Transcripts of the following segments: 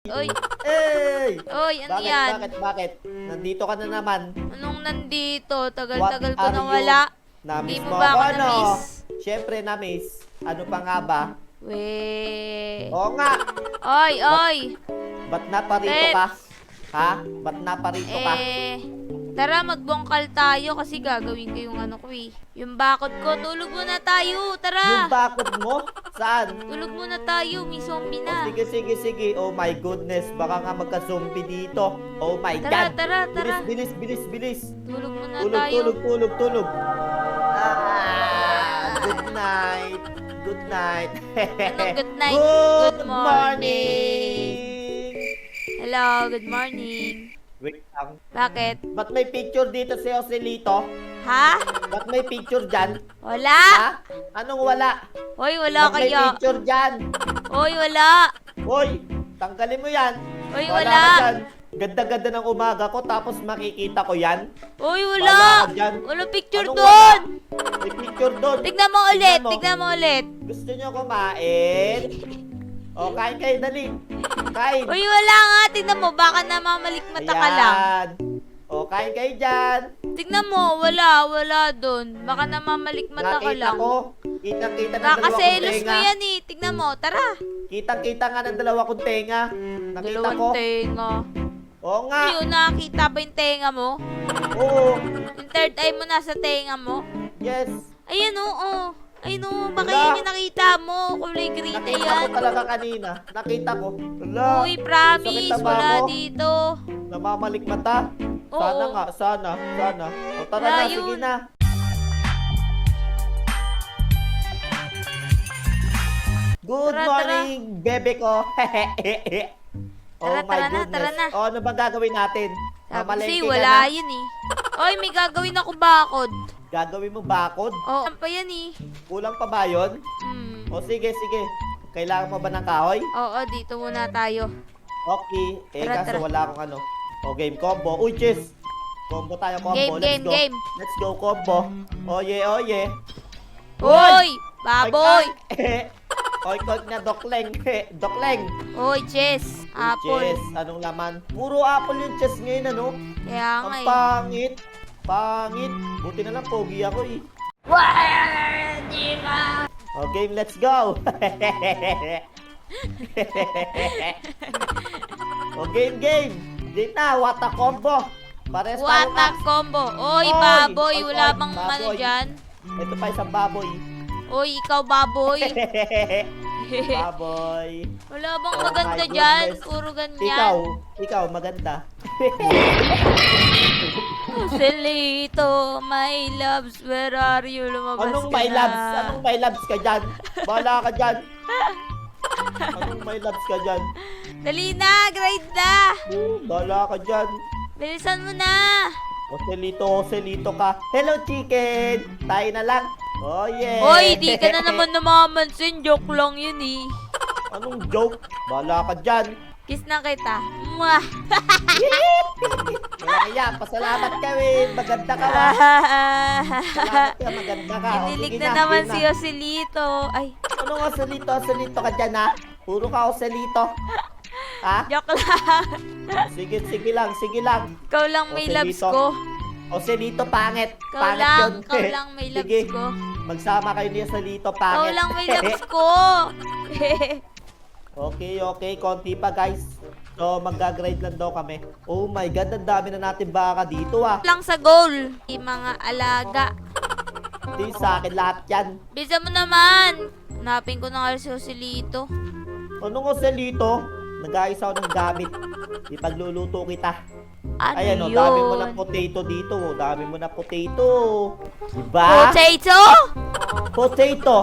Oy, Hey! oy, ano Bakit, yan? bakit? Nandito ka na naman. Anong nandito? What Tagal-tagal ko are na you? wala. Namiss Hindi mo mo ba ako ano? na-miss? Siyempre namiss. Ano pa nga ba? We. Oo nga. Oy, oy. Ba't naparito Pet. ka? Ha? Ba't naparito ka? Tara magbongkal tayo kasi gagawin ko yung ano ko eh. Yung bakod ko, tulog muna tayo. Yung Tara. bakod mo? Saan? Tulog muna tayo, may zombie Oh, na. sige. Oh my goodness. Baka nga magka-zombie dito. Oh my Tara, God. tara. Bilis. Tulog muna Tulog, tayo. tulog. Good night. Good night. Anong good night? Good Good morning. Hello, good morning. Wait lang. Bakit? Ba't may picture dito si Joselito? Ha? Ba't may picture dyan? Wala? Ha? Anong wala? Hoy, wala Ba't may kayo. picture dyan? Hoy, wala. Hoy, tanggalin mo yan. Hoy, Wala wala. ka dyan. Ganda-ganda ng umaga ko tapos makikita ko yan. Hoy, Wala wala. ka dyan. Wala picture Anong doon. May picture doon. Tignan mo ulit. Gusto nyo kumain? O, kain kayo, dali. Kain. Hoy, wala nga. Tignan mo, baka namamalik mata ka lang. Ayan. O, kain kayo dyan. Tignan mo, wala doon. Baka namamalik mata ka Nakita lang. ko. Kitang-kita ng dalawa kong Kakaselos mo tenga. yan eh. Tignan mo, tara. Kitang-kita nga ng dalawa kong tenga. Nakita ko. Dalawang tenga. Oo nga. Yun, nakakita ba yung tenga mo? Oo. Yung third eye mo nasa tenga mo? Yes. Ayan oo. Ayun oo, baka Wala. yun yung nakita mo. Kulay green na Nakita yan. ko talaga kanina. Nakita ko. Wala. Uy, promise, Sakit na ba wala ako? dito. Namamalik mata. Sana Oo. nga. Sana. O tara Wala na. yun. Sige na. Good Tara, morning, bebe ko. Tara na. O, ano bang gagawin natin? Sabi Mamalengke kasi ka wala na. yun eh. Oy, may gagawin ako bakod. Gagawin mo bakod? Oo, ano pa yan eh. Kulang pa ba yun? Hmm. O sige. Kailangan mo ba ng kahoy? Oo, dito muna tayo. Okay. Tara, Kaso tara. wala akong ano. O, game combo. Uy, chess! Combo tayo, combo. Game, Let's go. game. Let's go, combo. Oye. Hoy, baboy. Oy, koik na dokleng. Dokleng. Hoy, chess. Apple. Chess, anong laman? Puro apple yung chess ngayon, ano? Kaya nga Ang eh. pangit. Buti na lang, pogi ako eh. Hindi ka. O, game, let's go. O, game. Game na, what a combo. Pares tayo What a ka. combo. Oy, Oy, baboy. oy, Wala oy, bang ano baboy. dyan? Ito pa isang baboy. Oy, ikaw baboy. Baboy. Wala bang Oh maganda my dyan? goodness. Puro ganyan. Ikaw maganda. Joselito, my loves, where are you? Lumabas Anong ka my na. loves? Anong my loves ka dyan? Bahala ka dyan. Anong my loves ka dyan? Dali na, grade na. Bahala ka dyan. Bilisan mo na. Joselito ka. Hello, chicken. Tayo na lang. Oh, yeah. Oy, di ka na naman namamansin. Joke lang yun eh. Anong joke? Bahala ka dyan. Kiss na kita. Mwah. Kaya, pasalamat ka, Win. Maganda ka, wa. Salamat ka, maganda ka. O, Kinilig sige na naman game si na. Joselito. Ay, Ano nga, Joselito ka dyan, ha? Puro ka, Joselito. Ha? joke lang. Sige lang. Ikaw lang may loves Joselito. ko. Joselito, pangit. Ikaw Pangit lang, yun. ikaw lang may loves Sige, ko. magsama kayo ni Joselito, Ikaw pangit. lang may loves ko. Okay. Konti pa, guys. So, mag-grade lang daw kami. Oh my God, ang dami na natin baka dito, ah. lang sa goal. Yung mga alaga. Hindi sa akin lahat yan. Bisa mo naman. Hanapin ko na nga si Joselito. Ano nga, Joselito? Nag-ayos ako ng gamit. Ipagluluto kita. Ano Ayan, yun? dami mo na potato dito. Dami mo na potato. Diba? Potato? Potato.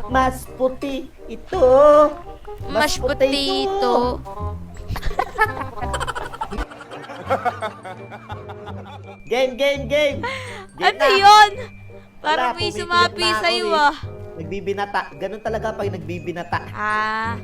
Mas puti ito. Mashed potato. Game Ano na. yun? Wala, Parang may pumipilit sumapi na ako sa'yo eh. ah. Nagbibinata. Ganun talaga pag nagbibinata. Ah,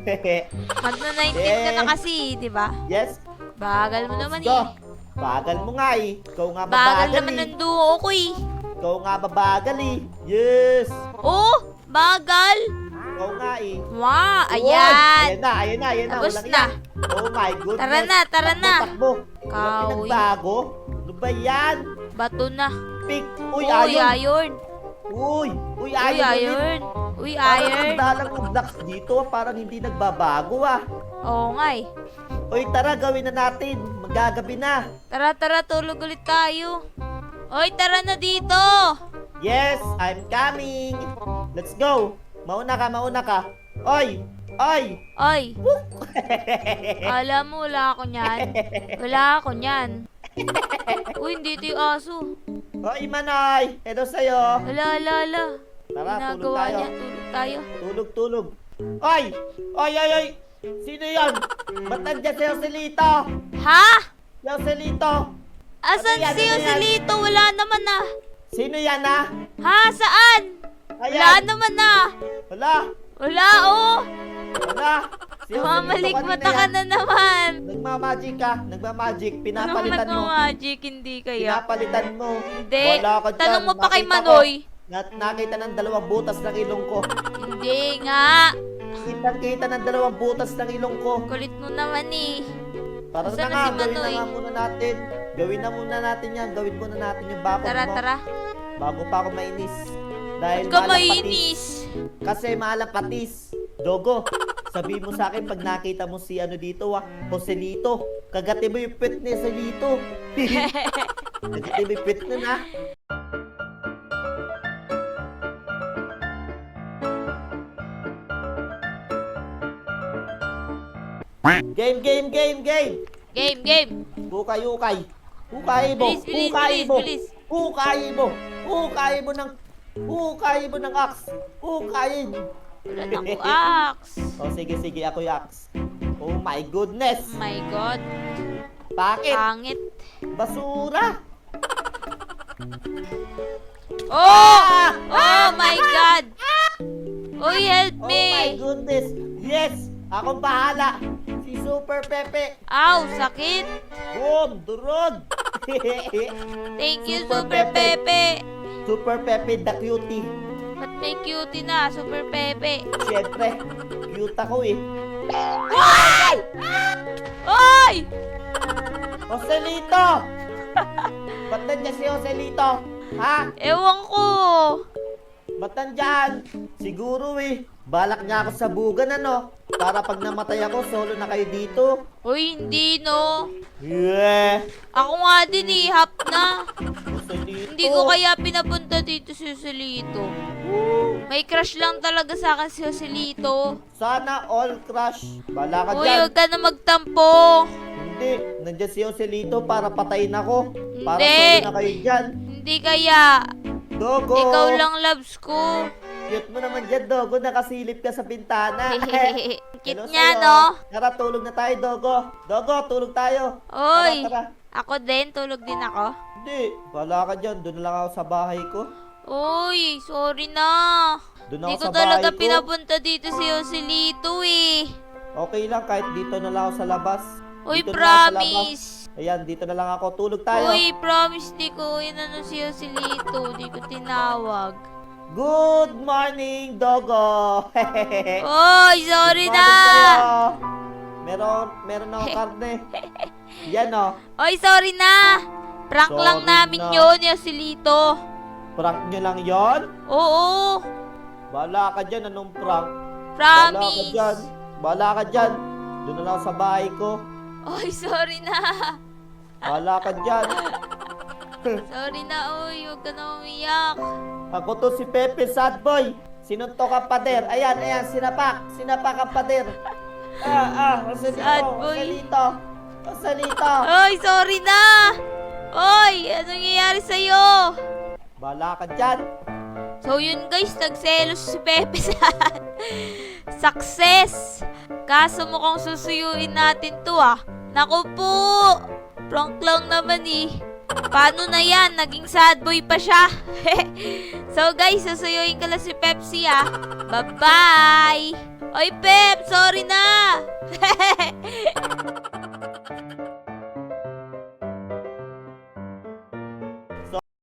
magna-19 ka na Eh. kasi, di ba? Yes. Bagal mo naman Go. eh. Bagal mo nga eh. Ikaw nga Bagal mabagal naman eh. ng duo ko eh. Ikaw nga mabagal eh. Yes. Oh, bagal. Ikaw nga eh. Wow, Uy, ayan. Ayan na. Tapos Walang na. yan. Oh my goodness. Tara na. Takbo. Walang Kahoy. pinagbago. Ano ba yan? Bato na. Pick. Uy, Uy, iron. iron. Uy, Uy, iron. iron. Uy, Parang iron. ang dalang ng blocks dito. Parang hindi nagbabago ah. Oo nga eh. Uy, tara, gawin na natin. Magagabi na. Tara, tulog ulit tayo. Oy, tara na dito. Yes, I'm coming. Let's go. Mauna ka. Oy! Oy, alam mo, wala ako niyan. Uy, hindi ito yung aso. Oy, Manoy! Hello sa'yo. Ala. Tara, tulog Ginagawa tayo. niya, tulog tayo. Tulog. Oy! Sino yan? Ba't nandiyan si Joselito? Ha? Joselito! Asan Ano yan? si Joselito? Wala naman na. Sino yan ah? Ha? Saan? Wala Ayan. naman na. Wala, oh. Wala. Si Joselito Mamalik kanina mata ka yan. na naman. Nagmamagic ka. Nagmamagic. Anong Pinapalitan mo. nagmamagic? Hindi kaya. Pinapalitan mo. Hindi. Wala ka dyan. Tanong mo pa kay Nakita ko. Manoy. Nakita ng 2 butas ng ilong ko. Hindi nga. Kitang-kita ng 2 butas ng ilong ko. Kulit mo naman eh. Tara Nasaan na nga, na si gawin na Manoy? nga muna natin. Gawin na muna natin yan. Gawin muna natin yung bakod mo. Tara. Bago pa ako mainis. Dahil Ba't ka malang patis. mainis? Kasi malang patis. Dogo, sabi mo sa akin pag nakita mo si ano dito Joselito. Kagati mo yung pet ni Joselito. Kagati mo yung pet nun ah. Game. Game. Ukay mo. Bilis. Ukay mo ng axe. Ukayin. Wala na ko axe. Oh, sige, ako yung axe. Oh my goodness. My God. Bakit? Pangit. Basura. Oh! Oh my God! Uy, help Oh my me! goodness. Yes, akong bahala. Si Super Pepe. Ow, sakit! Boom, durog. Thank you, Super Super Pepe! Super Pepe the cutie. Ba't may cutie na, Super Pepe? Siyempre, cute ako eh. Ay! Oy! Joselito! Ba't nandiyan si Joselito? Ha? Ewan ko! Ba't nandyan? Siguro eh. Balak niya ako sa bugan ano. Para pag namatay ako, solo na kayo dito. Uy, hindi no. Yeah. Ako nga din eh, hap na. Joselito. Hindi ko kaya pinapunta dito si Joselito. May crush lang talaga sa akin si Joselito. Sana all crush. Bala ka Uy, dyan. huwag ka na magtampo. Hindi. Nandiyan si Joselito para patayin ako. Para Hindi. solo na kayo dyan. Hindi kaya. Dogo. Ikaw lang loves ko. Cute mo naman dyan, Dogo. Nakasilip ka sa pintana. Cute Hello niya, sa'yo. no? Tara, tulog na tayo, Dogo. Dogo, tulog tayo. Oy, Tara. ako din, tulog din ako. Hindi. Wala ka dyan. Doon na lang ako sa bahay ko. Uy, sorry na. Doon Hindi ako ko sa talaga bahay ko. pinapunta dito si Joselito eh. Okay lang, kahit dito na lang ako sa labas. Uy, Dito na lang ako sa labas. promise. Ayan, dito na lang ako. Tulog tayo. Uy, promise di ko inano si Joselito. Di ko tinawag. Good morning, Dogo. Uy, sorry na. Meron ako karne. Yan oh. Uy, sorry na. Prank lang Sorry namin na. yun, Joselito. Prank nyo lang yon? Oo, Bala ka dyan. Anong prank? Bala ka promise. dyan. Bala ka dyan. Doon na lang ako sa bahay ko. Uy, sorry na. Bala ka dyan. Sorry na, uy. Huwag ka na umiyak. Ako to si Pepe Sad Boy. Sinuntok ang pader. Ayan, sinapak. Sinapak ang pader. Sad boy. Joselito. Uy, sorry na. Uy, anong nangyayari sa'yo? Bala ka dyan. So yun guys, nagselos si Pepe San. Success! Kaso mukhang susuyuin natin to ah. Naku po! Prank lang naman eh. Paano na yan? Naging sad boy pa siya. So guys, susuyuin ka lang si Pepsi ah. Bye-bye! Oy Pep, sorry na!